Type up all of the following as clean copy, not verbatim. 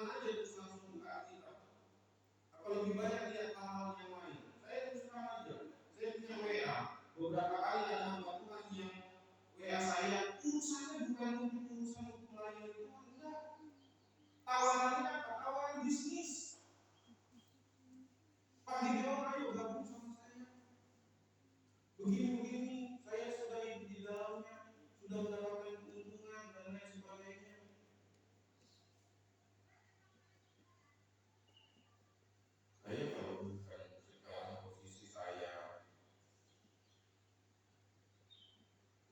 aja terus langsung buka Alkitab. Apa lebih banyak lihat hal-hal yang lain? Saya terus terang aja. Saya punya WA. Beberapa kali ada hamba Tuhan yang WA saya urusannya bukan untuk urusan untuk melayani Tuhan, enggak. Tawarannya apa? Tawaran bisnis. Pak Gideon, ayo gabung sama saya. Begini-begini, saya sudah ikut di dalamnya, sudah mendapatkan keuntungan dan lain sebagainya. Saya kalau bukan sekarang posisi saya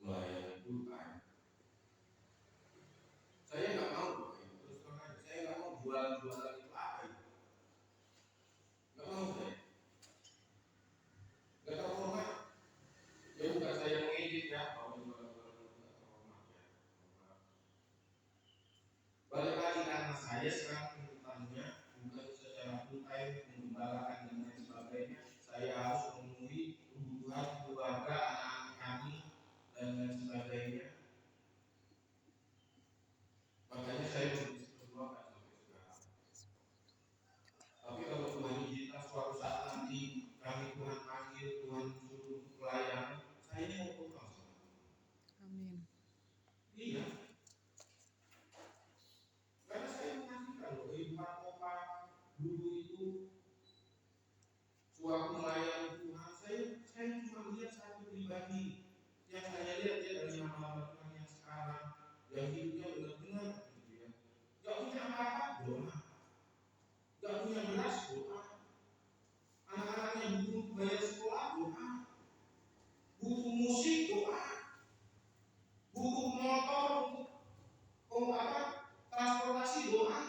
melayani Tuhan, saya nggak mau. Terus terang aja, saya nggak mau jualan-jualan itu apa itu. Nggak mau saya. Nggak terhormat. Ya bukan saya mengedit ya, kalau jualan-jualan itu nggak terhormat ya. Balik lagi karena saya sekarang tuntutannya bukan secara full time menggembalakan dan lain sebagainya. Saya harus memenuhi kebutuhan keluarga, anak-anak kami dan lain sebagainya. Makanya saya masih berjuang sampai sekarang. Tapi kalau Tuhan izinkan suatu saat nanti kami Tuhan panggil, Tuhan suruh untuk pelayanan, saya mau pulang sama Tuhan. Amin. Iya. Karena saya menyaksikan loh kehidupan Opa dulu itu sewaktu melayani Tuhan, saya cuma lihat satu pribadi yang saya lihat dia dari hamba Tuhan yang sekarang yang hidupnya benar-benar gitu ya. Gak punya apa-apa, doa. Gak punya beras, doa. Anak-anaknya butuh bayar sekolah, doa. Butuh musik, doa. Butuh motor untuk transportasi, doa.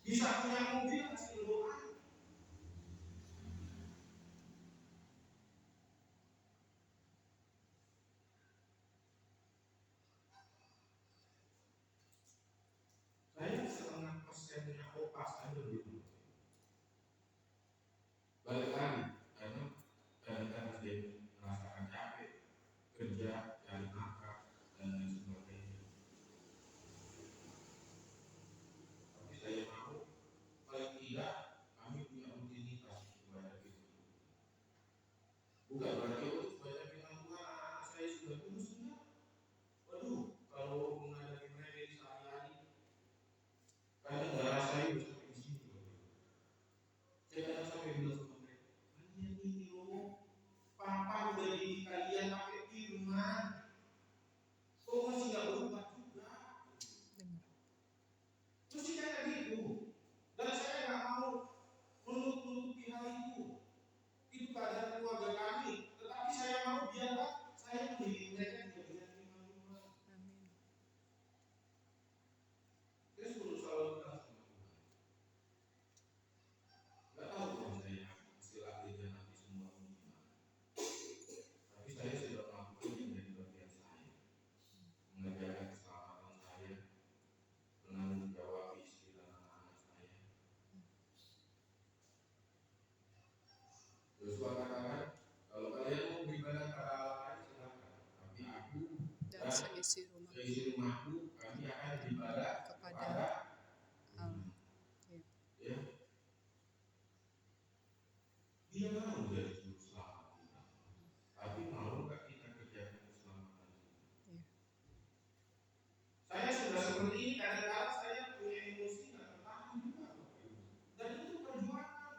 Bisa punya mobil, kasih doa. Saya 100%-nya opas aja dulu. Balik lagi, karena dia merasakan capek, kerja, cari makan, dan lain sebagainya. Tapi saya mau, paling tidak kami punya rutinitas ibadah itu. Bukan berarti supaya firman Tuhan anak saya sudah kudus, enggak. Waduh, kalau menghadapi mereka di sehari-hari, kadang darah saya bisa sampai di sini. Saya kadang sampai bilang sama mereka, kalian ini loh, Papa udah didik kalian pakai firman, kok masih nggak berubah juga? Terus kayak gitu, dan saya nggak mau menutupi hal itu. Itu keadaan keluarga kami, tetapi saya mau biarlah saya mendidik mereka juga dengan firman Tuhan. Saya selalu bilang sama Tuhan, nggak tahu kalau saya hasil akhirnya nanti semua gimana. Tapi saya sudah melakukan yang menjadi bagian saya, mengerjakan keselamatan saya, menanggung jawab istri dan anak-anak saya. Yosua katakan, kalau kalian mau beribadah pada Allah lain silakan, tapi aku dan seisi rumahku kami akan beribadah kepada Allah. Ya. Dia mau jadi juru selamat kita, tapi mau nggak kita kerjakan keselamatan kita? Saya sudah seperti ini, kadang-kadang saya punya emosi nggak tertahan juga, dan itu perjuangan.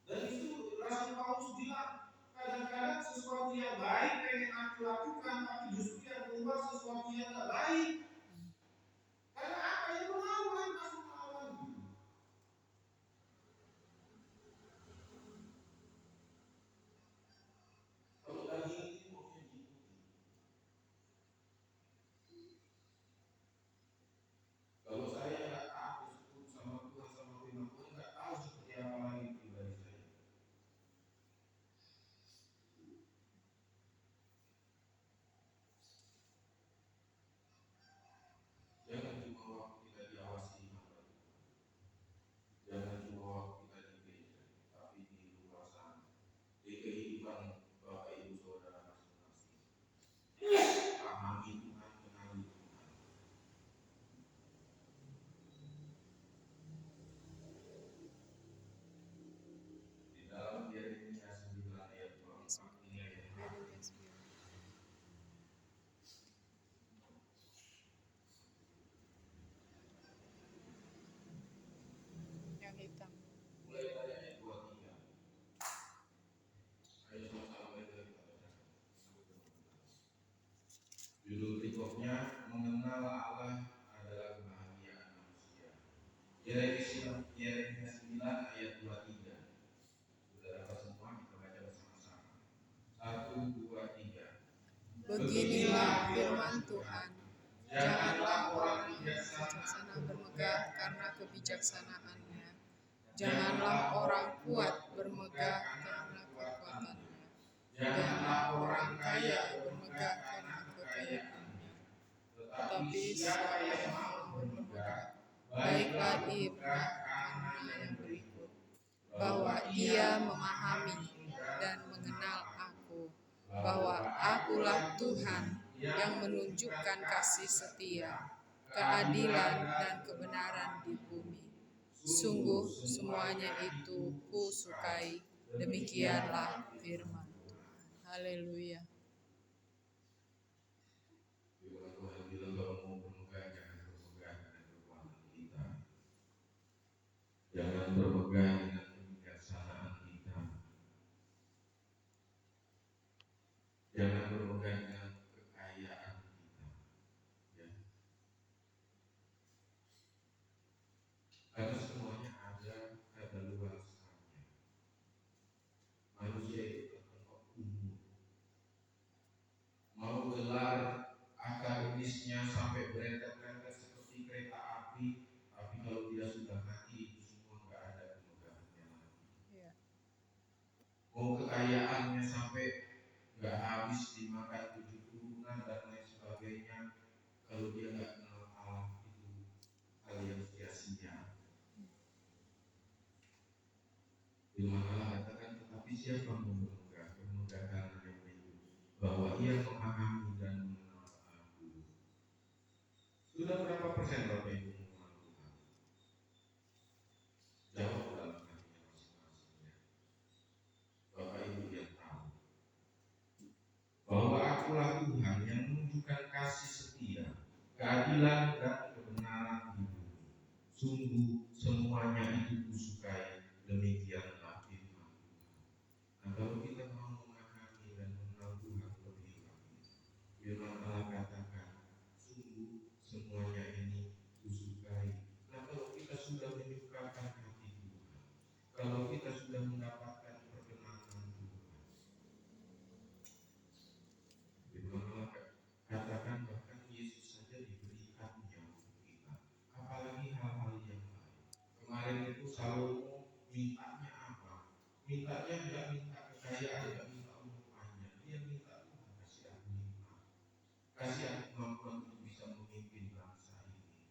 Dan itu Rasul Paulus bilang, kadang-kadang sesuatu yang baik pengen aku lakukan, tapi justru yang keluar sesuatu yang tidak baik. Karena apa yang melawan, masuk melawan. kebijaksanaannya. Janganlah orang kuat bermegah karena kekuatannya. Janganlah orang kaya bermegah karena kekayaannya. Tetapi siapa yang mau bermegah, baiklah ia bermegah karena yang berikut, bahwa ia memahami dan mengenal aku, bahwa akulah Tuhan yang menunjukkan kasih setia, keadilan dan kebenaran di bumi. Sungguh semuanya itu kusukai. Demikianlah firman Tuhan. Haleluya. Firman Tuhan bilang kalau mau bermegah jangan bermegah dengan kekuatan kita, jangan bermegah dengan kebijaksanaan kita, jangan bermegah dengan kekayaan kita. Ya. Karena semuanya ada kadaluarsanya. Manusia itu terkena umur. Mau gelar akademisnya sampai berentet-rentet seperti kereta api, tapi kalau dia sudah mati itu semua nggak ada kemegahannya lagi. Ya. Mau kekayaannya sampai nggak habis dimakan 7 turunan dan lain sebagainya, kalau dia nggak kenal Allah itu hal yang sia-sia. Firman Allah katakan, tetapi siapa mau bermegah karena yang berikut, bahwa ia memahami dan mengenal aku. Sudah berapa persen Bapak Ibu mengenal Tuhan? Jawab dalam hatinya masing-masing. Bapak Ibu yang tahu bahwa akulah Tuhan yang menunjukkan kasih setia, keadilan dan kebenaran di bumi. Sungguh semuanya itu kusukai. Demikianlah firman Tuhan. Nah, kalau kita mau memahami dan mengenal Tuhan lebih lagi, firman Allah katakan, sungguh semuanya ini kusukai. Nah, kalau kita sudah menyukakan hati Tuhan, kalau kita sudah mendapatkan perkenanan Tuhan, firman Allah katakan bahkan Yesus saja diberi karunia untuk kita, apalagi hal-hal yang lain. Kemarin itu Salomo mintanya apa? Mintanya tidak minta kekayaan, tidak minta umur panjang. Dia minta Tuhan kasih aku hikmat, kasih aku kemampuan untuk bisa memimpin bangsa ini.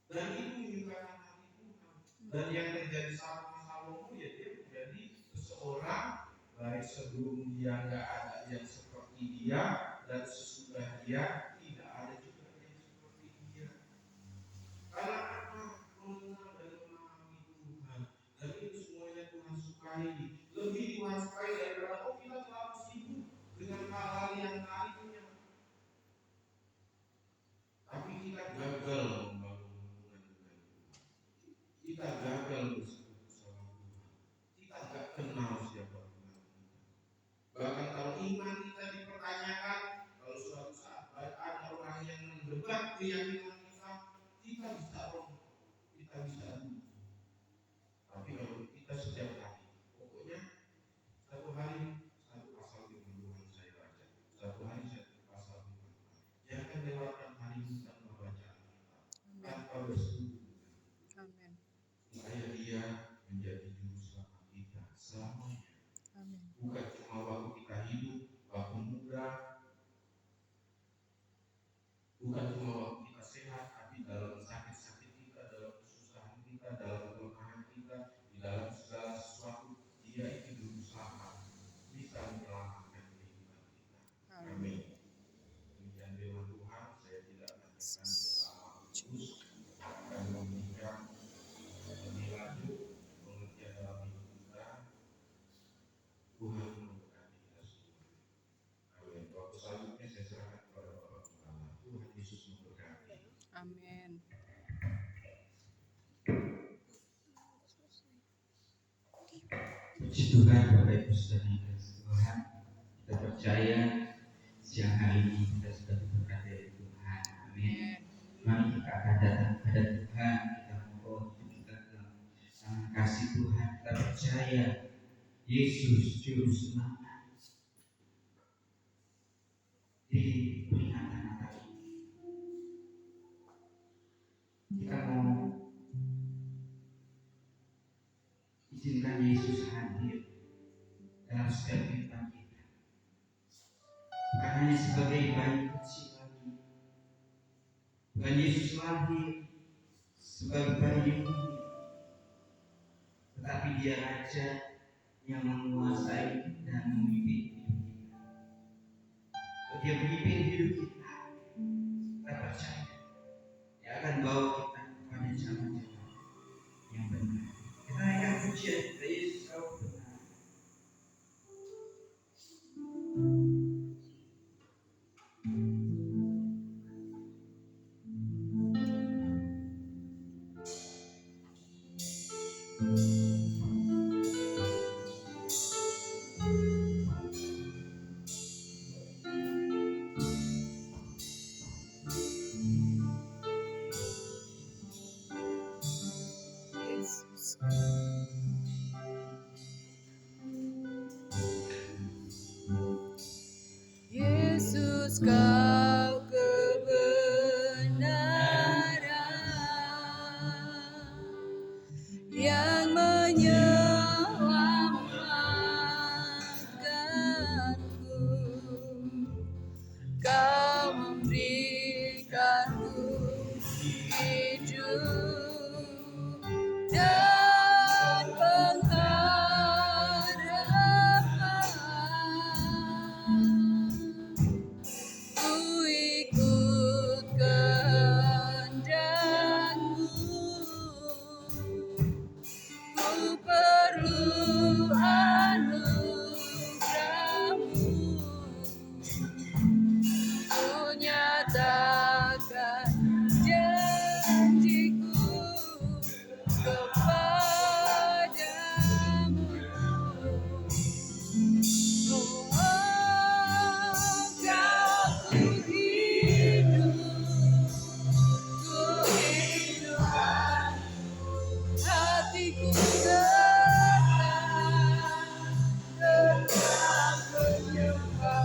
Dan itu menyukakan hati Tuhan. Dan yang terjadi sama Salomo ya dia menjadi seseorang baik sebelum dia nggak ada yang seperti dia dan sesudah dia tidak ada juga yang seperti dia. Karena apa? Mengenal dan memahami Tuhan. Dan itu semuanya Tuhan sukai. Lebih Tuhan sukai daripada kita terlalu sibuk dengan hal-hal yang lainnya. Tapi kita gagal membangun hubungan dengan Tuhan. Kita gagal bersekutu sama Tuhan. Kita gak kenal siapa Tuhan kita. Bahkan kalau iman kita dipertanyakan, kalau suatu saat ada orang yang mendebat keyakinan kita bisa rombong, kita bisa rugi. Tapi kalau kita setiap hari, pokoknya satu hari satu pasal firman Tuhan saya baca, satu hari satu pasal firman Tuhan. Jangan lewatkan hari ini tanpa baca Alkitab, tanpa bersekutu. Amin. Supaya dia menjadi juru selamat kita selamanya. Amin. Bukan cuma waktu kita hidup, waktu muda, bukan cuma waktu kita sehat, tapi dalam sakit-sakit kita, dalam kesusahan kita, dalam kelemahan kita, di dalam segala sesuatu, dia itu juru selamat, bisa menyelamatkan kehidupan kita. Amin. Demikian firman Tuhan, saya tidak lanjutkan bersama terus akan memberikan lebih lanjut pengertian dalam hidup kita. Tuhan memberkati kita semua. Amin. Waktu selanjutnya saya serahkan kepada Bapak Gembala. Tuhan Yesus memberkati. Amin. Puji Tuhan, Bapak Ibu Saudara yang dikasihi Tuhan, kita percaya siang hari ini kita sudah diberkati dari Tuhan. Amin. Mari kita akan datang kepada Tuhan, kita mohon kita dalam tangan kasih Tuhan, kita percaya Yesus juru selamat. Di peringatan Natal ini kita mau Tuhan Yesus lahir sebagai bayi, tetapi Dia Raja yang menguasai dan memimpin hidup kita. Dia memimpin hidup kita. Kita percaya Dia akan bawa kita kepada jalan-jalan yang benar. Kita naikkan pujian kita, Yesus kau benar. Yesus kau kebenaran yang menyelamatkanku. Kau memberikanku hidup dan pengharapan. Ku ikut kehendak-Mu, ku perlu anugerah-Mu. Ku nyatakan janjiku kepadamu. Oh, Kau ku hidup, hatiku tetap menyembah.